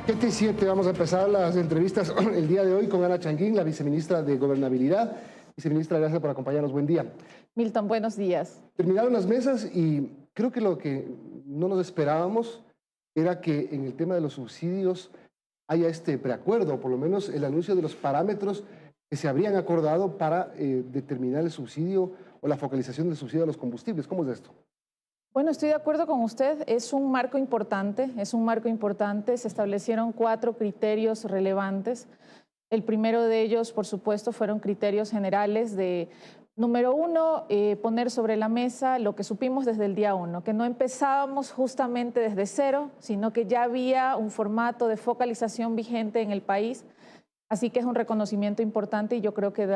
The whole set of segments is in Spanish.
7 vamos a empezar las entrevistas el día de hoy con Ana Changuín, la viceministra de Gobernabilidad. Viceministra, gracias por acompañarnos. Buen día. Milton, buenos días. Terminaron las mesas y creo que lo que no nos esperábamos era que en el tema de los subsidios haya este preacuerdo, o por lo menos el anuncio de los parámetros que se habrían acordado para determinar el subsidio o la focalización del subsidio a los combustibles. ¿Cómo es esto? Bueno, estoy de acuerdo con usted, es un marco importante, se establecieron 4 criterios relevantes. El primero de ellos, por supuesto, fueron criterios generales de, número 1, poner sobre la mesa lo que supimos desde el día 1, que no empezábamos justamente desde cero, sino que ya había un formato de focalización vigente en el país, así que es un reconocimiento importante y yo creo que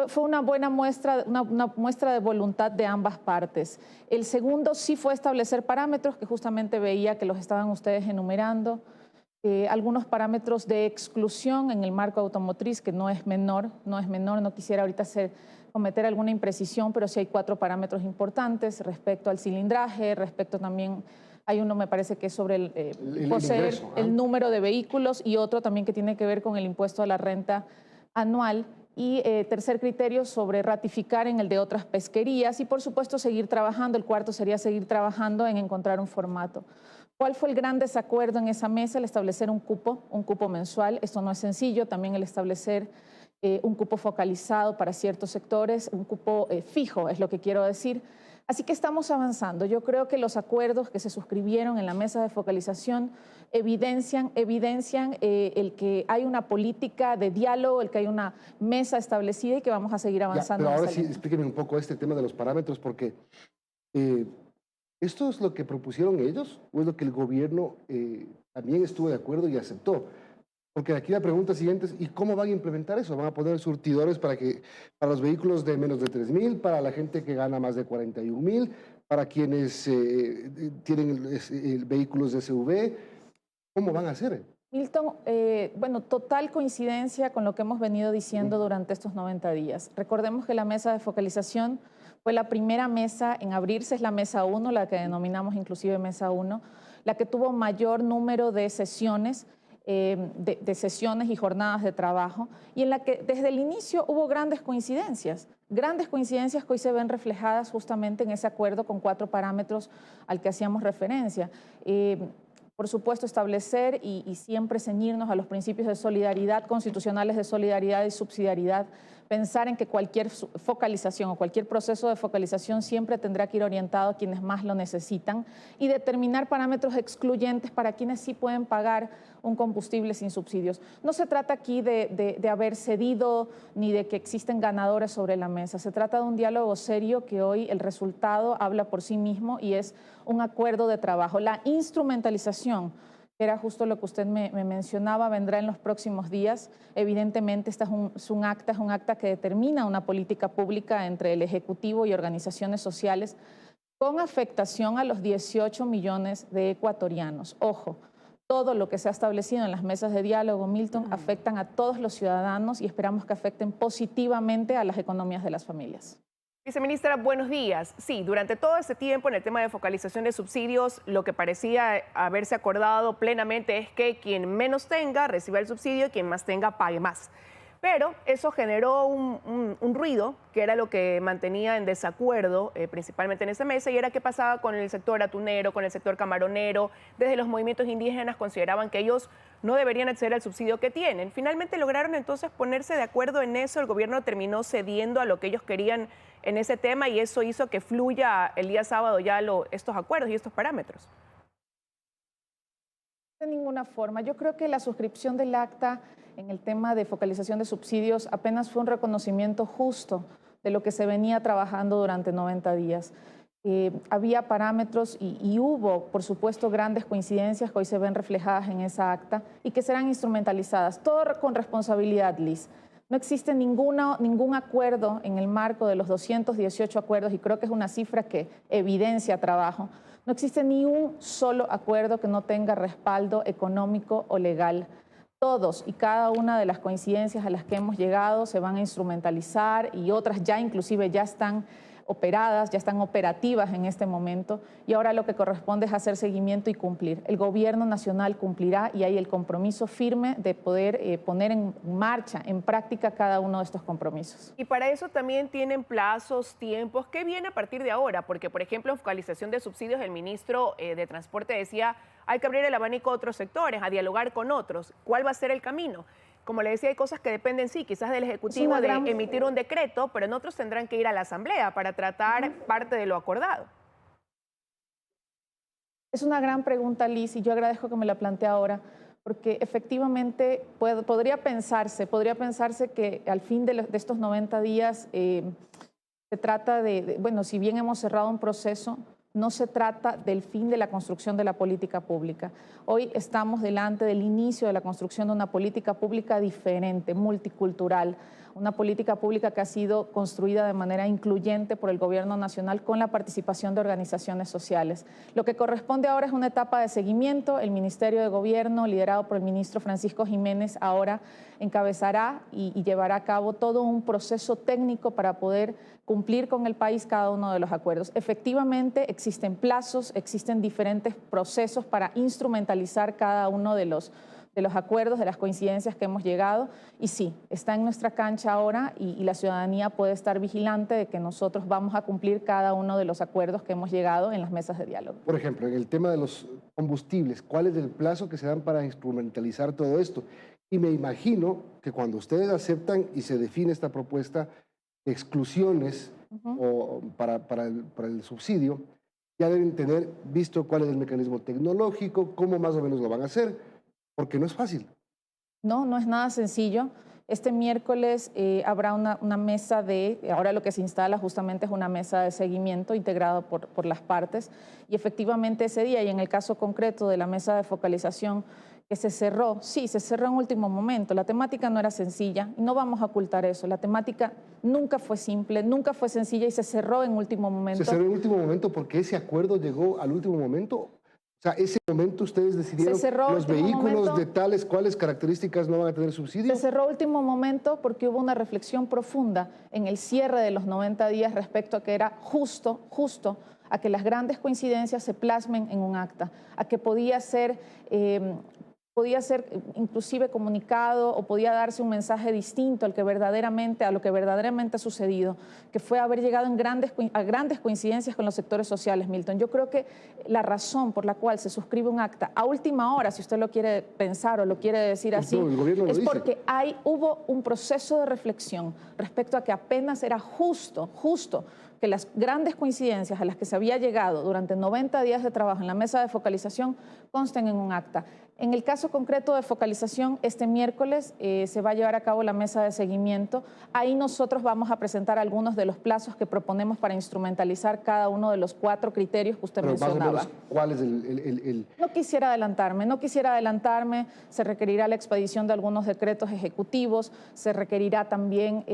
fue una buena muestra, una muestra de voluntad de ambas partes. El segundo sí fue establecer parámetros, que justamente veía que los estaban ustedes enumerando, algunos parámetros de exclusión en el marco automotriz, que no es menor, no quisiera ahorita cometer alguna imprecisión, pero sí hay 4 parámetros importantes respecto al cilindraje, respecto también, hay uno me parece que es sobre el número de vehículos y otro también que tiene que ver con el impuesto a la renta anual. Y tercer criterio sobre ratificar en el de otras pesquerías y por supuesto seguir trabajando. El cuarto sería seguir trabajando en encontrar un formato. ¿Cuál fue el gran desacuerdo en esa mesa? El establecer un cupo mensual. Esto no es sencillo, también el establecer un cupo focalizado para ciertos sectores, un cupo fijo es lo que quiero decir. Así que estamos avanzando. Yo creo que los acuerdos que se suscribieron en la mesa de focalización evidencian el que hay una política de diálogo, el que hay una mesa establecida y que vamos a seguir avanzando. Pero ahora sí, explíqueme un poco este tema de los parámetros, porque ¿esto es lo que propusieron ellos o es lo que el gobierno también estuvo de acuerdo y aceptó? Porque aquí la pregunta siguiente es, ¿y cómo van a implementar eso? ¿Van a poner surtidores para los vehículos de menos de 3.000, para la gente que gana más de 41.000, para quienes tienen vehículos de SUV? ¿Cómo van a hacer? Milton, bueno, total coincidencia con lo que hemos venido diciendo durante estos 90 días. Recordemos que la mesa de focalización fue la primera mesa en abrirse, es la mesa 1, la que denominamos inclusive mesa 1, la que tuvo mayor número de sesiones, de sesiones y jornadas de trabajo, y en la que desde el inicio hubo grandes coincidencias que hoy se ven reflejadas justamente en ese acuerdo con 4 parámetros al que hacíamos referencia. Por supuesto, establecer y siempre ceñirnos a los principios de solidaridad, constitucionales de solidaridad y subsidiariedad, pensar en que cualquier focalización o cualquier proceso de focalización siempre tendrá que ir orientado a quienes más lo necesitan y determinar parámetros excluyentes para quienes sí pueden pagar un combustible sin subsidios. No se trata aquí de haber cedido ni de que existen ganadores sobre la mesa. Se trata de un diálogo serio que hoy el resultado habla por sí mismo y es un acuerdo de trabajo. La instrumentalización, que era justo lo que usted me mencionaba, vendrá en los próximos días. Evidentemente, esta es un acta que determina una política pública entre el Ejecutivo y organizaciones sociales con afectación a los 18 millones de ecuatorianos. Ojo, todo lo que se ha establecido en las mesas de diálogo, Milton, afectan a todos los ciudadanos y esperamos que afecten positivamente a las economías de las familias. Viceministra, buenos días. Sí, durante todo este tiempo en el tema de focalización de subsidios, lo que parecía haberse acordado plenamente es que quien menos tenga reciba el subsidio y quien más tenga pague más. Pero eso generó un ruido, que era lo que mantenía en desacuerdo, principalmente en esa mesa, y era qué pasaba con el sector atunero, con el sector camaronero. Desde los movimientos indígenas consideraban que ellos no deberían acceder al subsidio que tienen. Finalmente lograron entonces ponerse de acuerdo en eso, el gobierno terminó cediendo a lo que ellos querían en ese tema y eso hizo que fluya el día sábado ya estos acuerdos y estos parámetros. De ninguna forma. Yo creo que la suscripción del acta en el tema de focalización de subsidios apenas fue un reconocimiento justo de lo que se venía trabajando durante 90 días. Había parámetros y hubo, por supuesto, grandes coincidencias que hoy se ven reflejadas en esa acta y que serán instrumentalizadas. Todo con responsabilidad, Liz. No existe ningún acuerdo en el marco de los 218 acuerdos, y creo que es una cifra que evidencia trabajo. No existe ni un solo acuerdo que no tenga respaldo económico o legal. Todos y cada una de las coincidencias a las que hemos llegado se van a instrumentalizar y otras ya inclusive ya están operadas, ya están operativas en este momento y ahora lo que corresponde es hacer seguimiento y cumplir. El gobierno nacional cumplirá y hay el compromiso firme de poder poner en marcha, en práctica cada uno de estos compromisos. Y para eso también tienen plazos, tiempos. ¿Qué viene a partir de ahora? Porque, por ejemplo, en focalización de subsidios, el ministro de Transporte decía hay que abrir el abanico a otros sectores, a dialogar con otros. ¿Cuál va a ser el camino? Como le decía, hay cosas que dependen, sí, quizás del Ejecutivo de emitir un decreto, pero en otros tendrán que ir a la Asamblea para tratar parte de lo acordado. Es una gran pregunta, Liz, y yo agradezco que me la plantee ahora, porque efectivamente podría pensarse que al fin de estos 90 días se trata bueno, si bien hemos cerrado un proceso, no se trata del fin de la construcción de la política pública. Hoy estamos delante del inicio de la construcción de una política pública diferente, multicultural, una política pública que ha sido construida de manera incluyente por el Gobierno Nacional con la participación de organizaciones sociales. Lo que corresponde ahora es una etapa de seguimiento. El Ministerio de Gobierno, liderado por el ministro Francisco Jiménez, ahora encabezará y llevará a cabo todo un proceso técnico para poder cumplir con el país cada uno de los acuerdos. Efectivamente, existen plazos, existen diferentes procesos para instrumentalizar cada uno de los acuerdos, de las coincidencias que hemos llegado. Y sí, está en nuestra cancha ahora y la ciudadanía puede estar vigilante de que nosotros vamos a cumplir cada uno de los acuerdos que hemos llegado en las mesas de diálogo. Por ejemplo, en el tema de los combustibles, ¿cuál es el plazo que se dan para instrumentalizar todo esto? Y me imagino que cuando ustedes aceptan y se define esta propuesta de exclusiones para el subsidio, ya deben tener visto cuál es el mecanismo tecnológico, cómo más o menos lo van a hacer, porque no es fácil. No, no es nada sencillo. Este miércoles habrá una mesa ahora lo que se instala justamente es una mesa de seguimiento integrada por las partes y efectivamente ese día y en el caso concreto de la mesa de focalización que se cerró, sí, se cerró en último momento. La temática no era sencilla y no vamos a ocultar eso. La temática nunca fue simple, nunca fue sencilla y se cerró en último momento. ¿Se cerró en último momento porque ese acuerdo llegó al último momento? O sea, ese momento ustedes decidieron los vehículos de tales cuales características no van a tener subsidio. Se cerró último momento porque hubo una reflexión profunda en el cierre de los 90 días respecto a que era justo a que las grandes coincidencias se plasmen en un acta, a que podía ser inclusive comunicado o podía darse un mensaje distinto a lo que verdaderamente ha sucedido, que fue haber llegado a grandes coincidencias con los sectores sociales, Milton. Yo creo que la razón por la cual se suscribe un acta a última hora, si usted lo quiere pensar o lo quiere decir así, es porque hubo un proceso de reflexión respecto a que apenas era justo que las grandes coincidencias a las que se había llegado durante 90 días de trabajo en la mesa de focalización consten en un acta. En el caso concreto de focalización, este miércoles se va a llevar a cabo la mesa de seguimiento. Ahí nosotros vamos a presentar algunos de los plazos que proponemos para instrumentalizar cada uno de los 4 criterios que usted mencionaba. Más o menos, ¿cuál es el...? No quisiera adelantarme. Se requerirá la expedición de algunos decretos ejecutivos, se requerirá también...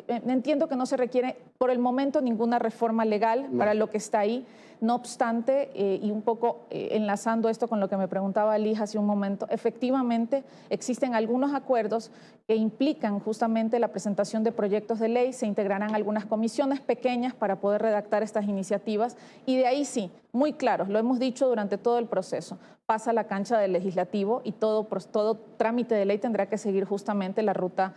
Entiendo que no se requiere por el momento ninguna reforma legal para lo que está ahí. No obstante, y un poco enlazando esto con lo que me preguntaba Liz hace un momento, efectivamente existen algunos acuerdos que implican justamente la presentación de proyectos de ley, se integrarán algunas comisiones pequeñas para poder redactar estas iniciativas y de ahí sí, muy claros, lo hemos dicho durante todo el proceso, pasa a la cancha del legislativo y todo trámite de ley tendrá que seguir justamente la ruta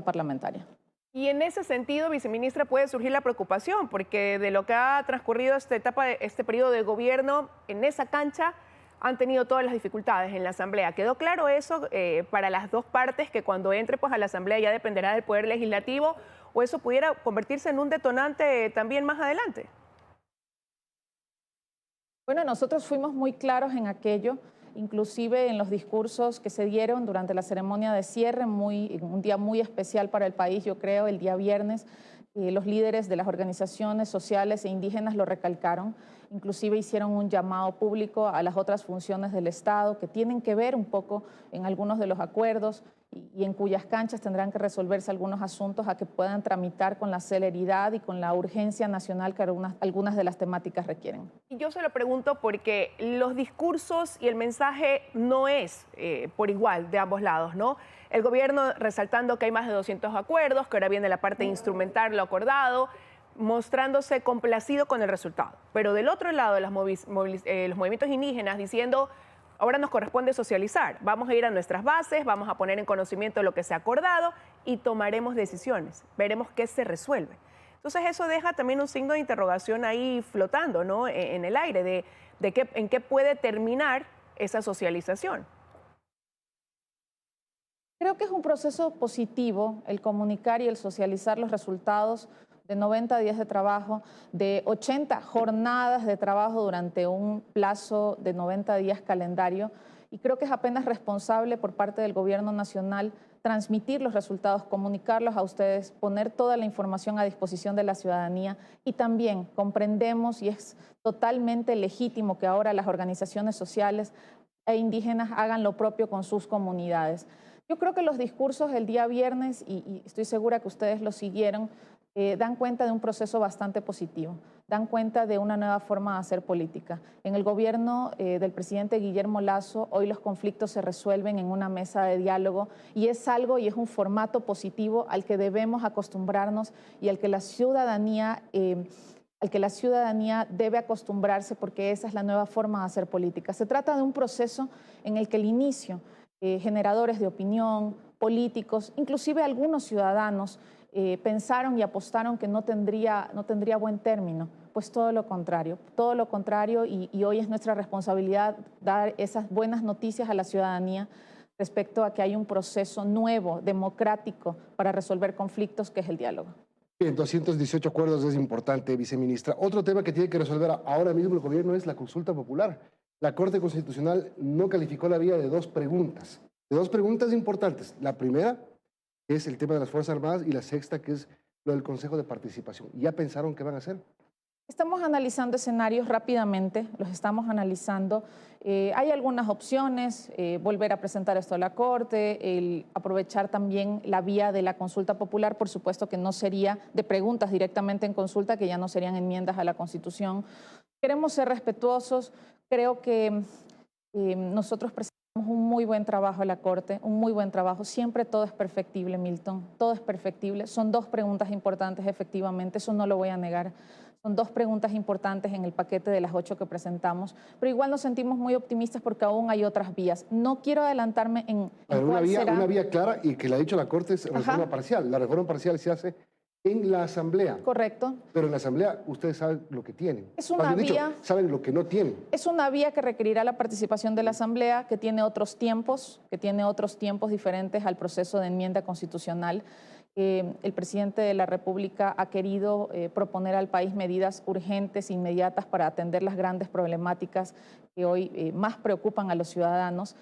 parlamentaria. Y en ese sentido, viceministra, puede surgir la preocupación, porque de lo que ha transcurrido este periodo de gobierno, en esa cancha han tenido todas las dificultades en la Asamblea. ¿Quedó claro eso para las dos partes, que cuando entre a la Asamblea ya dependerá del Poder Legislativo, o eso pudiera convertirse en un detonante también más adelante? Bueno, nosotros fuimos muy claros en aquello, inclusive en los discursos que se dieron durante la ceremonia de cierre, un día muy especial para el país, yo creo, el día viernes. Los líderes de las organizaciones sociales e indígenas lo recalcaron, inclusive hicieron un llamado público a las otras funciones del Estado que tienen que ver un poco en algunos de los acuerdos y en cuyas canchas tendrán que resolverse algunos asuntos a que puedan tramitar con la celeridad y con la urgencia nacional que algunas de las temáticas requieren. Y yo se lo pregunto porque los discursos y el mensaje no es por igual de ambos lados, ¿no? El gobierno resaltando que hay más de 200 acuerdos, que ahora viene la parte de instrumentar lo acordado, mostrándose complacido con el resultado. Pero del otro lado, los movimientos indígenas diciendo, ahora nos corresponde socializar, vamos a ir a nuestras bases, vamos a poner en conocimiento lo que se ha acordado y tomaremos decisiones, veremos qué se resuelve. Entonces eso deja también un signo de interrogación ahí flotando, ¿no?, en el aire en qué puede terminar esa socialización. Creo que es un proceso positivo el comunicar y el socializar los resultados de 90 días de trabajo, de 80 jornadas de trabajo durante un plazo de 90 días calendario. Y creo que es apenas responsable por parte del Gobierno Nacional transmitir los resultados, comunicarlos a ustedes, poner toda la información a disposición de la ciudadanía y también comprendemos y es totalmente legítimo que ahora las organizaciones sociales e indígenas hagan lo propio con sus comunidades. Yo creo que los discursos el día viernes, y estoy segura que ustedes lo siguieron, dan cuenta de un proceso bastante positivo, dan cuenta de una nueva forma de hacer política. En el gobierno del presidente Guillermo Lasso, hoy los conflictos se resuelven en una mesa de diálogo y es algo y es un formato positivo al que debemos acostumbrarnos y al que la ciudadanía debe acostumbrarse porque esa es la nueva forma de hacer política. Se trata de un proceso en el que el inicio, generadores de opinión, políticos, inclusive algunos ciudadanos, pensaron y apostaron que no tendría buen término. Pues todo lo contrario y hoy es nuestra responsabilidad dar esas buenas noticias a la ciudadanía respecto a que hay un proceso nuevo, democrático, para resolver conflictos, que es el diálogo. Bien, 218 acuerdos es importante, viceministra. Otro tema que tiene que resolver ahora mismo el gobierno es la consulta popular. La Corte Constitucional no calificó la vía de dos preguntas importantes. La primera es el tema de las Fuerzas Armadas y la sexta, que es lo del Consejo de Participación. ¿Ya pensaron qué van a hacer? Estamos analizando escenarios rápidamente, los estamos analizando. Hay algunas opciones, volver a presentar esto a la Corte, aprovechar también la vía de la consulta popular, por supuesto que no sería de preguntas directamente en consulta, que ya no serían enmiendas a la Constitución. Queremos ser respetuosos, creo que nosotros presentamos un muy buen trabajo a la Corte, un muy buen trabajo. Siempre todo es perfectible, Milton, todo es perfectible. Son dos preguntas importantes, efectivamente, eso no lo voy a negar. Son dos preguntas importantes en el paquete de las 8 que presentamos, pero igual nos sentimos muy optimistas porque aún hay otras vías. No quiero adelantarme en cuál será. Una vía clara y que le ha dicho la Corte es reforma parcial. La reforma parcial se hace en la Asamblea. Correcto. Pero en la Asamblea ustedes saben lo que tienen. Es una vía. Saben lo que no tienen. Es una vía que requerirá la participación de la Asamblea, que tiene otros tiempos diferentes al proceso de enmienda constitucional. El presidente de la República ha querido proponer al país medidas urgentes, inmediatas para atender las grandes problemáticas que hoy más preocupan a los ciudadanos.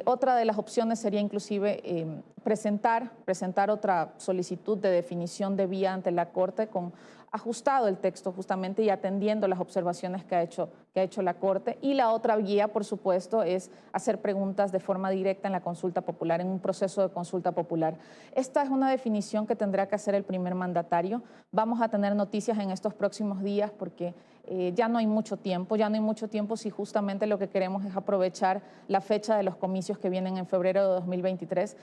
Otra de las opciones sería inclusive presentar otra solicitud de definición de vía ante la Corte con ajustado el texto justamente y atendiendo las observaciones que ha hecho la Corte. Y la otra vía, por supuesto, es hacer preguntas de forma directa en la consulta popular, en un proceso de consulta popular. Esta es una definición que tendrá que hacer el primer mandatario. Vamos a tener noticias en estos próximos días porque ya no hay mucho tiempo si justamente lo que queremos es aprovechar la fecha de los comicios que vienen en febrero de 2023.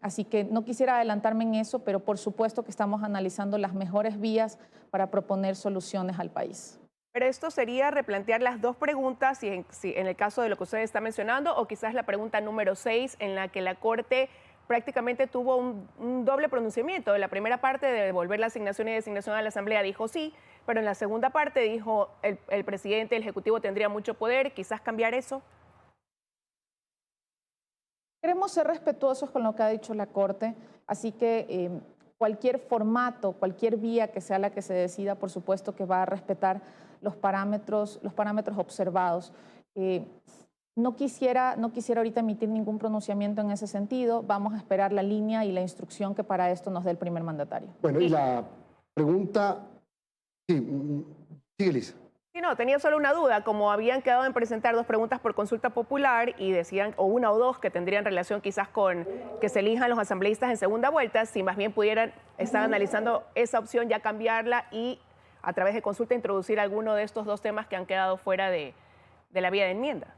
Así que no quisiera adelantarme en eso, pero por supuesto que estamos analizando las mejores vías para proponer soluciones al país. Pero esto sería replantear las dos preguntas, si en el caso de lo que usted está mencionando, o quizás la pregunta número 6, en la que la Corte prácticamente tuvo un doble pronunciamiento. En la primera parte de devolver la asignación y designación a la Asamblea dijo sí, pero en la segunda parte dijo el presidente, el Ejecutivo tendría mucho poder, quizás cambiar eso. Queremos ser respetuosos con lo que ha dicho la Corte, así que cualquier formato, cualquier vía que sea la que se decida, por supuesto que va a respetar los parámetros observados. No quisiera ahorita emitir ningún pronunciamiento en ese sentido. Vamos a esperar la línea y la instrucción que para esto nos dé el primer mandatario. Bueno, y la pregunta... Sí, sigue, Lisa. Sí, no, tenía solo una duda. Como habían quedado en presentar dos preguntas por consulta popular y decían, o una o dos, que tendrían relación quizás con que se elijan los asambleístas en segunda vuelta, si más bien pudieran estar analizando esa opción, ya cambiarla y a través de consulta introducir alguno de estos dos temas que han quedado fuera de la vía de enmienda.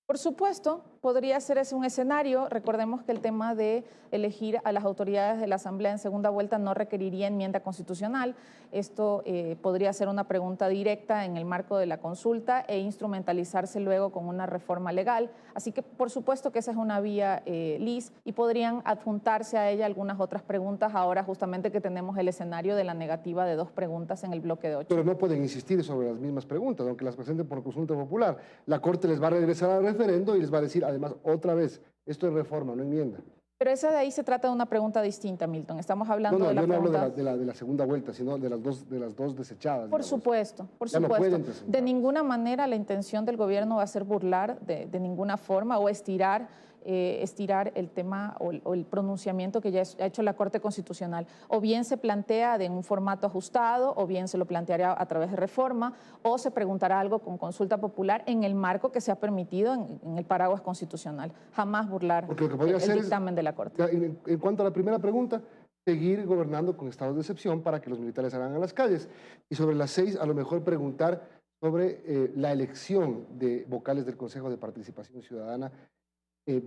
Por supuesto, podría ser ese un escenario. Recordemos que el tema de elegir a las autoridades de la Asamblea en segunda vuelta no requeriría enmienda constitucional. Esto podría ser una pregunta directa en el marco de la consulta e instrumentalizarse luego con una reforma legal. Así que, por supuesto que esa es una vía, Liz, y podrían adjuntarse a ella algunas otras preguntas ahora justamente que tenemos el escenario de la negativa de 2 preguntas en el bloque de 8. Pero no pueden insistir sobre las mismas preguntas, aunque las presenten por consulta popular. La Corte les va a regresar al referendo y les va a decir, además, otra vez, esto es reforma, no enmienda. Pero esa de ahí se trata de una pregunta distinta, Milton. Estamos hablando de la yo no pregunta... hablo de la segunda vuelta, sino de las dos desechadas. Por digamos. supuesto, por Ya no supuesto. pueden presentar. De ninguna manera la intención del gobierno va a ser burlar de ninguna forma o estirar el tema o el pronunciamiento que ya ha hecho la Corte Constitucional. O bien se plantea de un formato ajustado, o bien se lo planteará a través de reforma, o se preguntará algo con consulta popular en el marco que se ha permitido en el paraguas constitucional. Jamás burlar Porque lo que podría el hacer dictamen de la Corte. En cuanto a la primera pregunta, seguir gobernando con estados de excepción para que los militares salgan a las calles. Y sobre las 6, a lo mejor preguntar sobre la elección de vocales del Consejo de Participación Ciudadana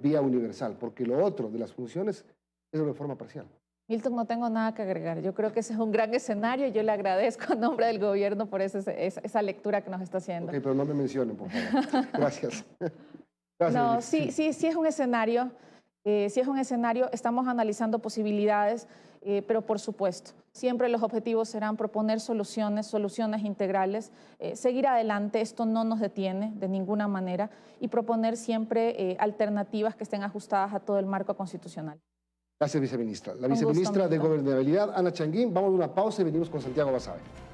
vía universal, porque lo otro de las funciones es de forma parcial. Milton, no tengo nada que agregar. Yo creo que ese es un gran escenario y yo le agradezco en nombre del gobierno por esa lectura que nos está haciendo. Ok, pero no me mencionen, por favor. Gracias. Gracias, No, Liz. sí es un escenario. Si es un escenario, estamos analizando posibilidades, pero por supuesto, siempre los objetivos serán proponer soluciones integrales, seguir adelante, esto no nos detiene de ninguna manera, y proponer siempre alternativas que estén ajustadas a todo el marco constitucional. Gracias, viceministra. La Un gusto, viceministra de Milton. Gobernabilidad, Ana Changuín. Vamos a una pausa y venimos con Santiago Basabe.